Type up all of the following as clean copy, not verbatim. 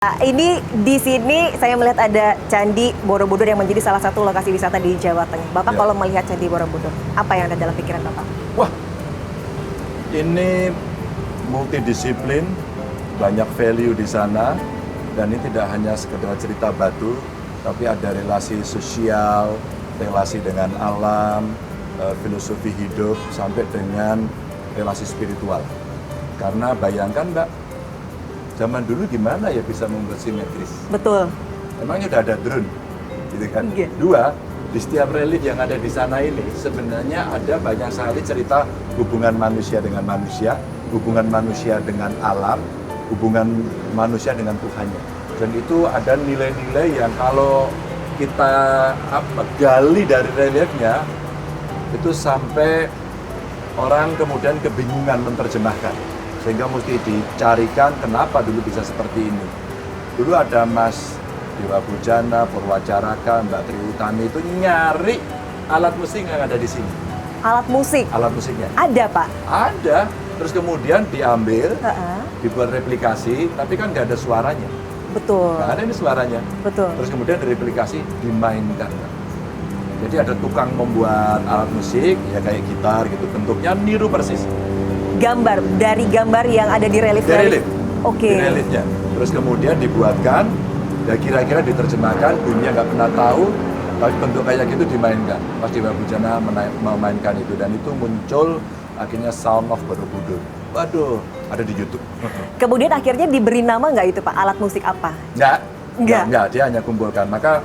Ini di sini saya melihat ada Candi Borobudur yang menjadi salah satu lokasi wisata di Jawa Tengah. Bapak kalau melihat Candi Borobudur, apa yang ada dalam pikiran Bapak? Wah, ini multidisiplin, banyak value di sana, dan ini tidak hanya sekedar cerita batu, tapi ada relasi sosial, relasi dengan alam, filosofi hidup, sampai dengan relasi spiritual. Karena bayangkan Mbak, zaman dulu gimana ya bisa membuat simetris? Betul. Emangnya udah ada drone, gitu kan? Iya. Dua, di setiap relief yang ada di sana ini sebenarnya ada banyak sekali cerita hubungan manusia dengan manusia, hubungan manusia dengan alam, hubungan manusia dengan Tuhannya. Dan itu ada nilai-nilai yang kalau kita gali dari reliefnya, itu sampai orang kemudian kebingungan menerjemahkan. Sehingga mesti dicarikan kenapa dulu bisa seperti ini. Dulu ada Mas Dewa Bujana, Purwacaraka, Mbak Tri Utami itu nyari alat musik yang ada di sini. Alat musik? Alat musiknya. Ada Pak? Ada. Terus kemudian diambil, dibuat replikasi, tapi kan nggak ada suaranya. Betul. Nggak ada ini suaranya. Betul. Terus kemudian direplikasi, dimainkan. Jadi ada tukang membuat alat musik, ya kayak gitar gitu, bentuknya niru persis. Gambar, dari gambar yang ada di relief. Relief. Oke. Di reliefnya. Terus kemudian dibuatkan, ya kira-kira diterjemahkan, dunia nggak pernah tahu, tapi bentuk kayak gitu dimainkan. Mas Dewa Bujana memainkan itu, dan itu muncul akhirnya Sound of Borobudur. Waduh, ada di YouTube. Kemudian akhirnya diberi nama nggak itu Pak? Alat musik apa? Nggak, dia hanya kumpulkan. Maka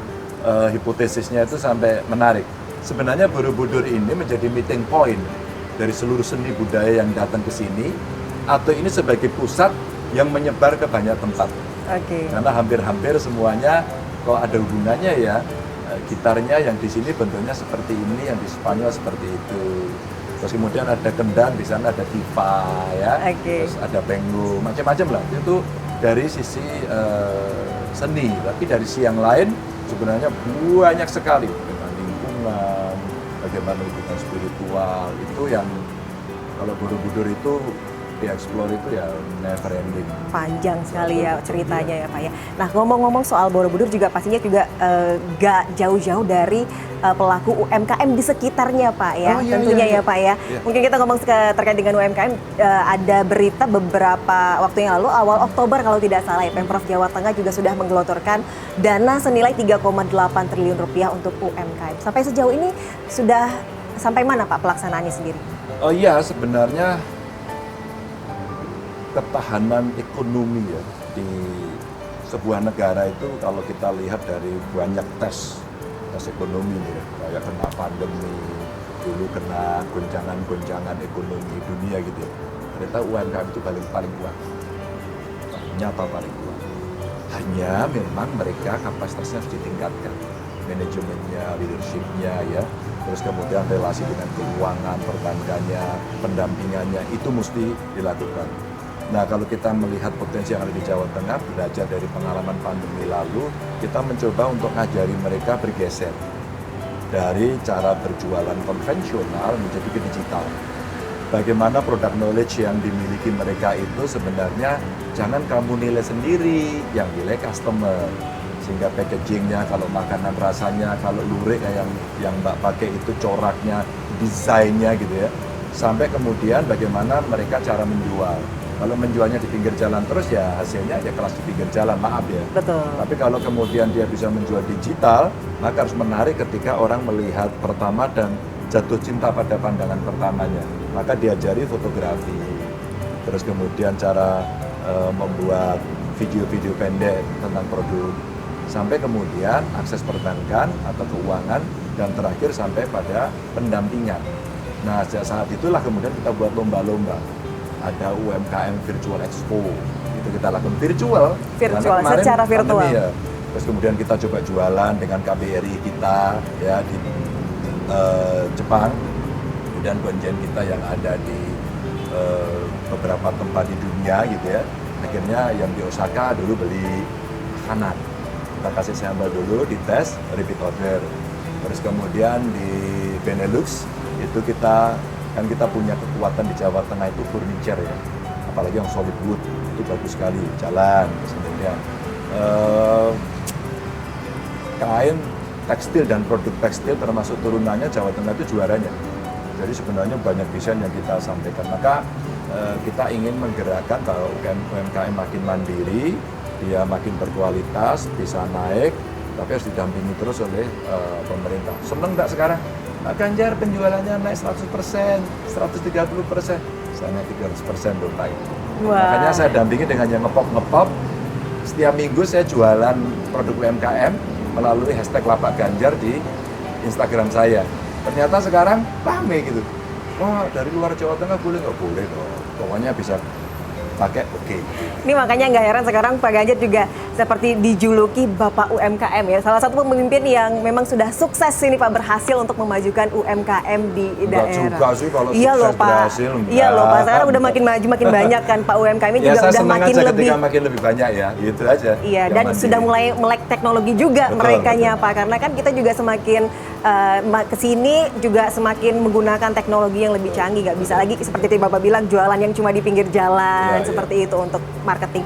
hipotesisnya itu sampai menarik. Sebenarnya Borobudur ini menjadi meeting point dari seluruh seni budaya yang datang ke sini, atau ini sebagai pusat yang menyebar ke banyak tempat. Oke. Karena hampir-hampir semuanya kalau ada hubungannya ya, gitarnya yang di sini bentuknya seperti ini, yang di Spanyol seperti itu. Terus kemudian ada kendang, di sana ada tipa ya. Terus ada bengo, macam-macam lah. Itu dari sisi seni, tapi dari sisi yang lain sebenarnya banyak sekali dengan lingkungan, bagaimana hubungan spiritual, itu yang kalau Borobudur itu dieksplor itu ya never ending. Panjang sekali ya ceritanya ya Pak ya. Nah ngomong-ngomong soal Borobudur juga pastinya juga gak jauh-jauh dari pelaku UMKM di sekitarnya Pak ya. Tentunya ya Pak ya. Mungkin kita ngomong terkait dengan UMKM, ada berita beberapa waktu yang lalu, awal Oktober kalau tidak salah ya, Pemprov Jawa Tengah juga sudah menggelontorkan dana senilai 3,8 triliun rupiah untuk UMKM. Sampai sejauh ini sudah sampai mana Pak pelaksanaannya sendiri? Oh iya, sebenarnya ketahanan ekonomi ya di sebuah negara itu kalau kita lihat dari banyak tes ekonomi ya, kayak kena pandemi, dulu kena goncangan ekonomi dunia gitu ya. Ternyata UMKM itu paling kuat, nyata paling kuat. Hanya memang mereka kapasitasnya harus ditingkatkan, manajemennya, leadershipnya ya. Terus kemudian relasi dengan keuangan, perbankannya, pendampingannya itu mesti dilakukan. Nah, kalau kita melihat potensi yang ada di Jawa Tengah, belajar dari pengalaman pandemi lalu, kita mencoba untuk ngajari mereka bergeser dari cara berjualan konvensional menjadi ke digital. Bagaimana produk knowledge yang dimiliki mereka itu sebenarnya jangan kamu nilai sendiri, yang nilai customer. Sehingga packagingnya, kalau makanan rasanya, kalau lurik yang Mbak pakai itu coraknya, desainnya gitu ya. Sampai kemudian bagaimana mereka cara menjual. Kalau menjualnya di pinggir jalan terus ya hasilnya ya kelas di pinggir jalan, maaf ya. Betul. Tapi kalau kemudian dia bisa menjual digital, maka harus menarik ketika orang melihat pertama dan jatuh cinta pada pandangan pertamanya. Maka diajari fotografi, terus kemudian cara membuat video-video pendek tentang produk, sampai kemudian akses perbankan atau keuangan, dan terakhir sampai pada pendampingan. Nah, sejak saat itulah kemudian kita buat lomba-lomba. Ada UMKM Virtual Expo, itu kita lakukan virtual secara virtual. Ya. Terus kemudian kita coba jualan dengan KBRI kita ya di Jepang, kemudian konjen kita yang ada di beberapa tempat di dunia gitu ya. Akhirnya yang di Osaka dulu beli makanan, kita kasih sampel dulu, dites, repeat order. Terus kemudian di Benelux itu kita punya kekuatan di Jawa Tengah itu furniture ya, apalagi yang solid wood itu bagus sekali, jalan. Terus kemudian eh, kain tekstil dan produk tekstil termasuk turunannya Jawa Tengah itu juaranya. Jadi sebenarnya banyak desain yang kita sampaikan. Maka kita ingin menggerakkan bahwa UMKM makin mandiri, dia makin berkualitas, bisa naik, tapi harus didampingi terus oleh pemerintah. Seneng nggak sekarang? Pak Ganjar penjualannya naik 100%, 130%, saya naik 300% dong naik. Makanya saya dampingi dengan yang ngepop-ngepop. Setiap minggu saya jualan produk UMKM melalui hashtag Lapak Ganjar di Instagram saya. Ternyata sekarang rame gitu. Wah, dari luar Jawa Tengah boleh nggak boleh dong. Pokoknya bisa pakai oke. Ini makanya nggak heran sekarang Pak Ganjar juga seperti dijuluki Bapak UMKM ya. Salah satu pemimpin yang memang sudah sukses ini Pak, berhasil untuk memajukan UMKM di daerah. Enggak juga sih kalau iya sukses loh, Pak. berhasil. Iya loh Pak, sekarang udah makin maju makin banyak kan Pak, UMKM ini Ya, juga saya udah senang makin aja lebih. ketika makin lebih banyak ya, gitu aja. Iya, yang dan mandiri. sudah mulai melek teknologi juga Betul, merekanya betul. Pak, karena kan kita juga semakin kesini juga semakin menggunakan teknologi yang lebih canggih, nggak bisa lagi seperti tadi Bapak bilang jualan yang cuma di pinggir jalan Iya, seperti itu untuk marketing.